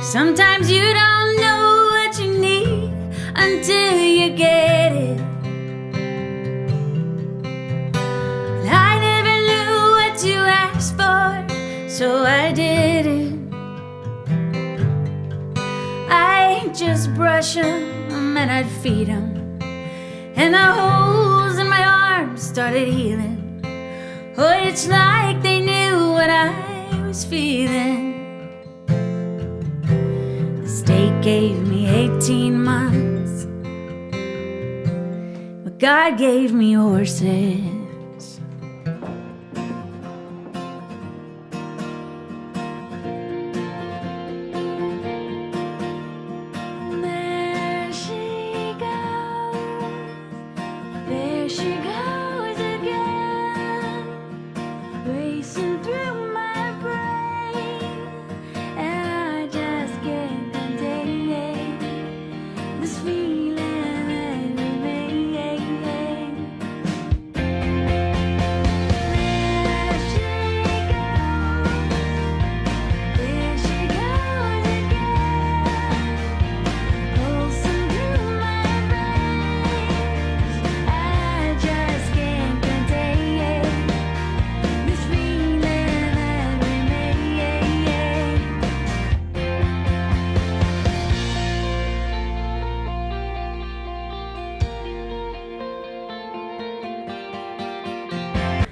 Sometimes you don't know what you need until you get it. And I never knew what you asked for, so I didn't. I'd just brush them and I'd feed them, and the holes in my arms started healing. Oh, it's like they knew what I was feeling. The state gave me 18 months, but God gave me horses.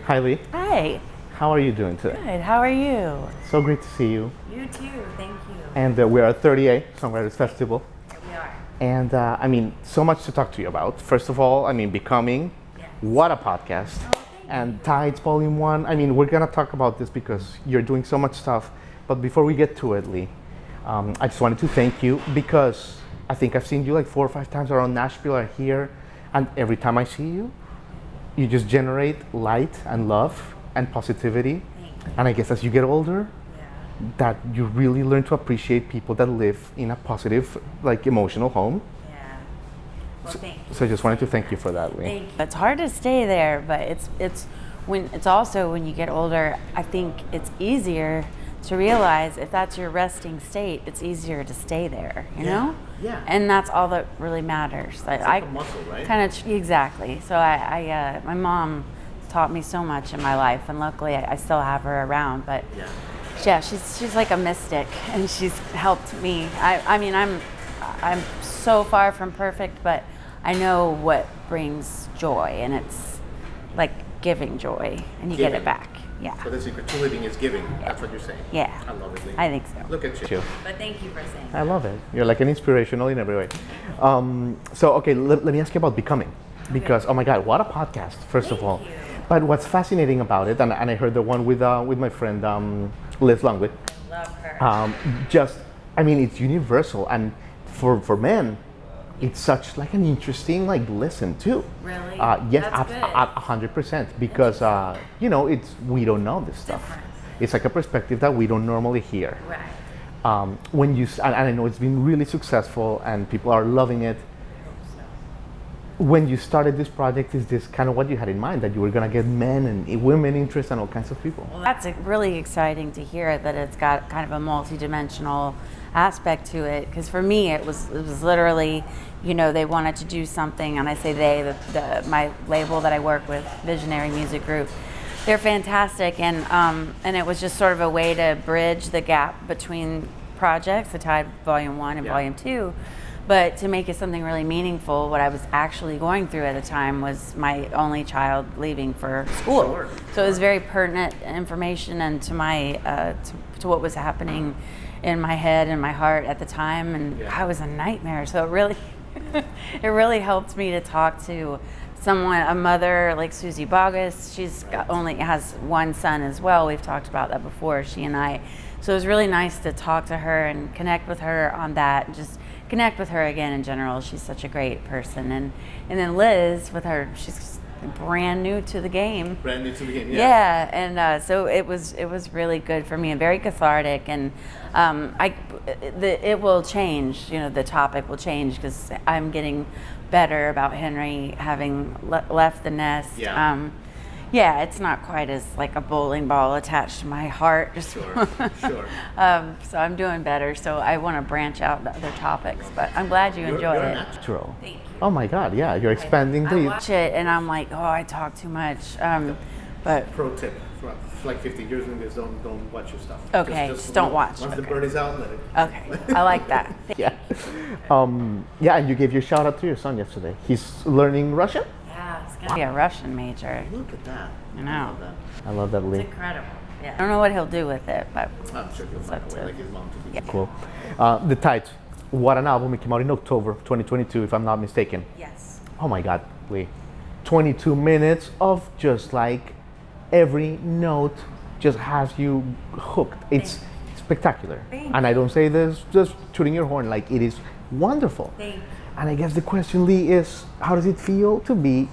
Hi, Leigh. Hi. How are you doing today? Good. How are you? So great to see you. You too. Thank you. And we're at 30A Songwriters Festival. Here we are. And I mean, so much to talk to you about. First of all, I mean, Becoming. Yes. What a podcast. Oh, and Tides Volume 1. I mean, we're going to talk about this because you're doing so much stuff. But before we get to it, Leigh, I just wanted to thank you because I think I've seen you like 4 or 5 times around Nashville or here. And every time I see you, you just generate light and love and positivity. And I guess as you get older, that you really learn to appreciate people that live in a positive, like emotional home. Yeah. Well, thank you. So I just wanted to thank you for that, Leigh. Thank you. It's hard to stay there, but it's also when you get older, I think it's easier to realize if that's your resting state, it's easier to stay there, you know? Yeah. And that's all that really matters. It's like a muscle, right? Kind of, exactly. So my mom taught me so much in my life, and luckily I still have her around, but yeah, she's like a mystic, and she's helped me. I mean, I'm so far from perfect, but I know what brings joy, and it's like giving joy, and you get it back. Yeah. So the secret to living is giving. That's what you're saying. Yeah. I love it, Leigh. I think so. Look at you. But thank you for saying I love it. You're like an inspirational in every way. So, okay, let me ask you about Becoming. Because, oh my God, what a podcast, first of all. Thank you. But what's fascinating about it, and I heard the one with my friend Liz Longwood. I love her. I mean, it's universal, and for men, it's such like an interesting like listen too. Really? Yes, That's good. 100%. Because we don't know this stuff. Different. It's like a perspective that we don't normally hear. Right. And I know it's been really successful, and people are loving it. When you started this project, is this kind of what you had in mind, that you were going to get men and women interest and all kinds of people? Well, that's really exciting to hear that it's got kind of a multi-dimensional aspect to it. Because for me, it was literally, they wanted to do something, and I say they, my label that I work with, Visionary Music Group, they're fantastic, and it was just sort of a way to bridge the gap between projects, the Tide Volume 1 and Volume 2. But to make it something really meaningful, what I was actually going through at the time was my only child leaving for school. Sure. So it was very pertinent information, and to my to what was happening in my head and my heart at the time, and I was a nightmare. So it really it really helped me to talk to someone, a mother like Susie Bogus. Only has one son as well. We've talked about that before, she and I. So it was really nice to talk to her and connect with her on that, and just connect with her again in general. She's such a great person. And then Liz, with her, she's brand new to the game. Brand new to the game, yeah. And so it was really good for me and very cathartic. And it will change. The topic will change because I'm getting better about Henry having left the nest. Yeah. Yeah, it's not quite as like a bowling ball attached to my heart. Just Sure. so I'm doing better. So I want to branch out to other topics. But I'm glad you enjoyed You're it. natural. Thank you. Oh my God, yeah, you're expanding I the watch it and I'm like, oh, I talk too much. But pro tip. For like 50 years doing this, don't watch your stuff. Okay, just don't watch. Once the Okay. bird is out, let it. okay, I like that. Yeah. Yeah, and you gave your shout out to your son yesterday. He's learning Russian? Yeah, it's gonna be a Russian major. Look at that. I know. I love that, Lee. It's incredible. Yeah. I don't know what he'll do with it, but I'm sure he'll find a way, like his mom to do. Yeah. Cool. The Tides. What an album. It came out in October 2022, if I'm not mistaken. yes. Oh my God, Lee. 22 minutes of just like every note just has you hooked. It's spectacular. Thank And I don't say this just tooting your horn, like it is wonderful. Thank you. And I guess the question, Lee, is how does it feel to be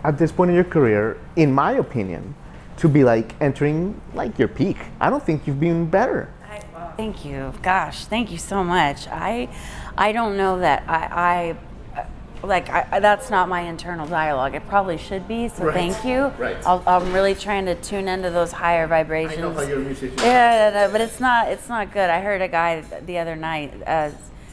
at this point in your career, in my opinion, to be like entering like your peak? I don't think you've been better. Thank you. Gosh, thank you so much. I don't know that that's not my internal dialogue. It probably should be, so Right. thank you. Right. I'm really trying to tune into those higher vibrations. I know how you're a musician. Yeah, but it's not good. I heard a guy the other night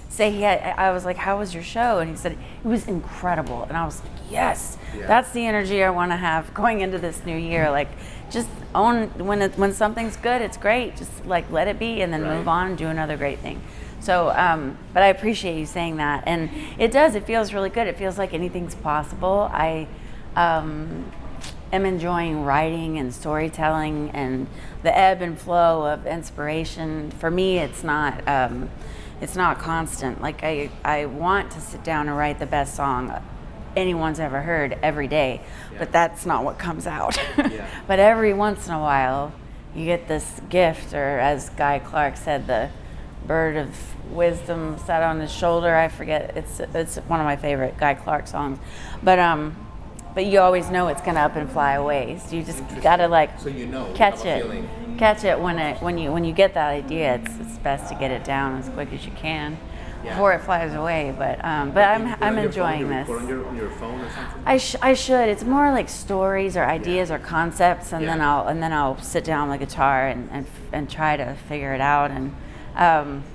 say I was like, how was your show? And he said, it was incredible. And I was like, yes, Yeah. that's the energy I want to have going into this new year. Like, just own when something's good, it's great. Just like let it be and then Right. move on and do another great thing. So, but I appreciate you saying that. And it feels really good. It feels like anything's possible. I am enjoying writing and storytelling and the ebb and flow of inspiration. For me, it's not constant. Like I want to sit down and write the best song anyone's ever heard every day, but that's not what comes out. Yeah. But every once in a while, you get this gift, or as Guy Clark said, the bird of wisdom sat on his shoulder. I forget. It's one of my favorite Guy Clark songs, but you always know it's gonna up and fly away. So you just gotta like So you know, you catch have a it. feeling. Catch it when you get that idea. It's best to get it down as quick as you can Yeah. before it flies away. But I'm enjoying this. On your phone or something? I should. It's more like stories or ideas or concepts, and Yeah. then I'll sit down with the guitar and try to figure it out. And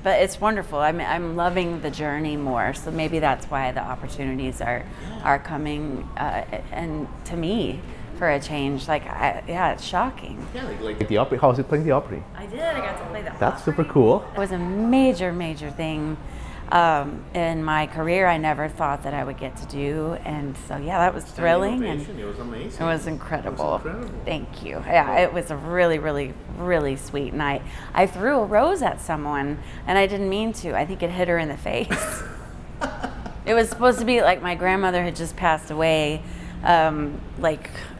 but it's wonderful. I'm loving the journey more. So maybe that's why the opportunities are coming and to me for a change. Like it's shocking. Yeah, like the Opry. How was it playing the Opry? I did. I got to play that. That's super cool. It was a major thing in my career. I never thought that I would get to do, and so yeah, that was thrilling, and It was amazing. it was incredible. It was incredible. Thank you. Yeah, it was a really sweet night. I threw a rose at someone, and I didn't mean to. I think it hit her in the face. It was supposed to be like my grandmother had just passed away.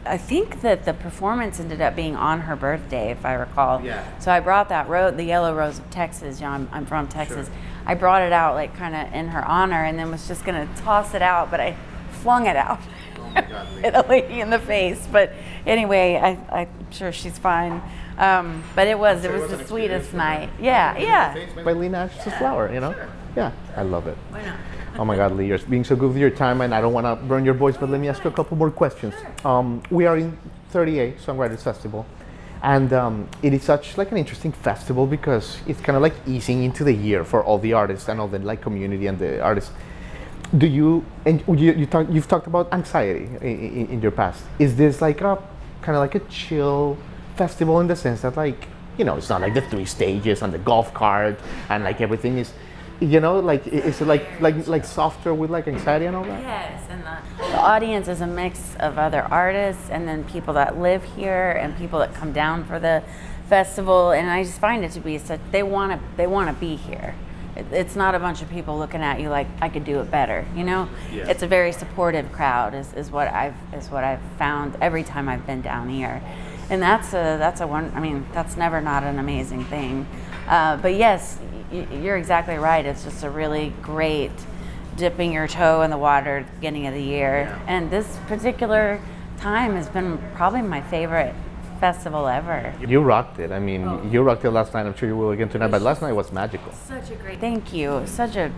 I think that the performance ended up being on her birthday, if I recall. Yeah. So I brought that the yellow rose of Texas. You know, I'm from Texas. Sure. I brought it out like kind of in her honor, and then was just gonna toss it out, but I flung it out. Oh my God, Lee. Hit a lady in the face. But anyway, I'm sure she's fine. But it was it was the an sweetest experience for night. her. Yeah. By Leigh Nash, it's a flower, you know? Sure. Yeah, I love it. Why not? Oh my God, Lee, you're being so good with your time, and I don't want to burn your voice, but let me ask you a couple more questions. We are in 30A Songwriters Festival, and it is such like an interesting festival because it's kind of like easing into the year for all the artists and all the like community and the artists. Do you and you've talked about anxiety in your past? Is this like a kind of like a chill festival in the sense that like, you know, it's not like the 3 stages and the golf cart and like everything is, you know, like is it like softer with like anxiety and all that? Yes, and the audience is a mix of other artists and then people that live here and people that come down for the festival, and I just find it to be such they want to be here. It's not a bunch of people looking at you like I could do it better, you know. Yeah. It's a very supportive crowd is what I've found every time I've been down here, and that's a one. I mean, that's never not an amazing thing. But yes, you're exactly right. It's just a really great dipping your toe in the water at the beginning of the year. Yeah. And this particular time has been probably my favorite festival ever. You rocked it. I mean, you rocked it last night. I'm sure you will again tonight. But last night was magical. Such a great. Thank you. Such a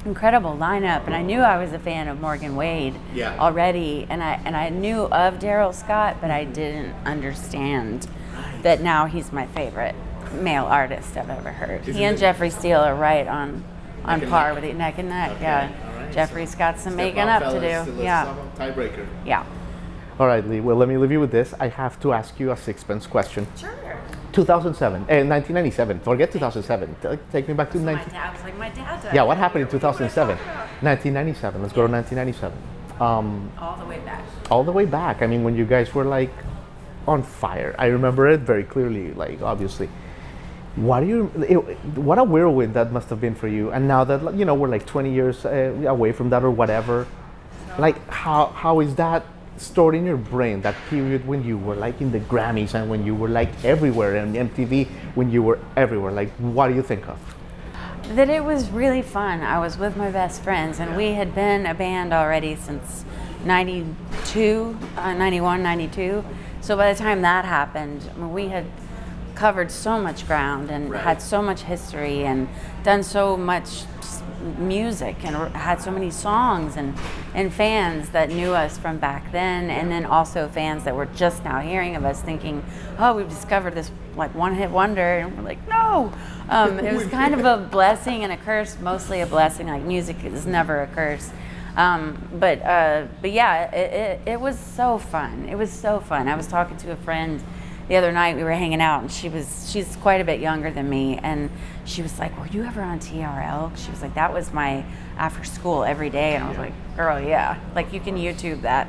incredible lineup, and I knew I was a fan of Morgan Wade already, and I knew of Daryl Scott, but I didn't understand that now he's my favorite male artist I've ever heard. He and Jeffrey Steele are right on par with it, neck and neck. Okay. Yeah, Right. Jeffrey's got some making up to do. Yeah, Tiebreaker. yeah. All right, Leigh. Well, let me leave you with this. I have to ask you a Sixpence question. Sure. 2007, 1997. Forget 2007. Take me back to My dad was like, my dad died. Yeah, what happened in What are you 2007? talking about? 1997. Let's go to 1997. All the way back. All the way back. I mean, when you guys were like on fire. I remember it very clearly. Like, obviously, what a whirlwind that must have been for you. And now that we're like 20 years away from that or whatever. Like, how is that stored in your brain, that period when you were like in the Grammys and when you were like everywhere, and MTV when you were everywhere? Like, what do you think of? That it was really fun. I was with my best friends, and we had been a band already since 92, 91, 92. So by the time that happened, I mean, we had covered so much ground and had so much history and done so much music and had so many songs and fans that knew us from back then, and then also fans that were just now hearing of us thinking, oh, we've discovered this like one-hit wonder, and we're like, no. It was kind of a blessing and a curse, mostly a blessing. Like, music is never a curse. But yeah, it was so fun. It was so fun. I was talking to a friend the other night. We were hanging out, and she's quite a bit younger than me, and she was like, were you ever on TRL? She was like, that was my after school every day. And I was like, girl, yeah, like, you can YouTube that.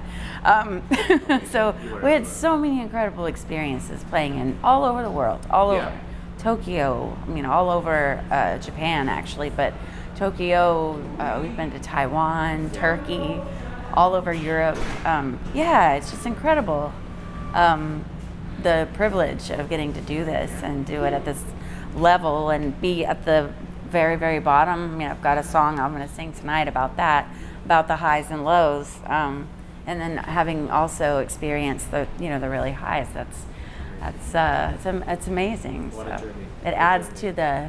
So we had so many incredible experiences playing in all over the world, all over Tokyo, I mean, all over Japan actually, but Tokyo, we've been to Taiwan, Turkey, all over Europe. Yeah, it's just incredible. The privilege of getting to do this and do it at this level and be at the very, very bottom. I mean, I've got a song I'm going to sing tonight about that, about the highs and lows, and then having also experienced the really highs. It's amazing. What a journey. It adds to the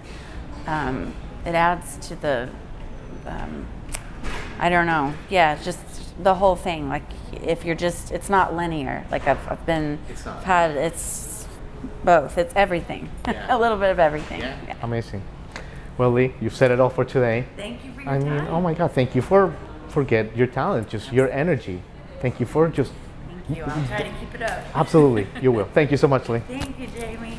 I don't know. Yeah, just the whole thing. Like, if you're it's not linear. Like, I've been, It's not. it's both. It's everything. Yeah. A little bit of everything. Yeah. Yeah. Amazing. Well, Leigh, you've said it all for today. Thank you for your I mean, time. oh my God, thank you forget your talent, just your energy. Thank you for just, Thank you. I'll try to keep it up. absolutely, you will. Thank you so much, Leigh. Thank you, Jamie.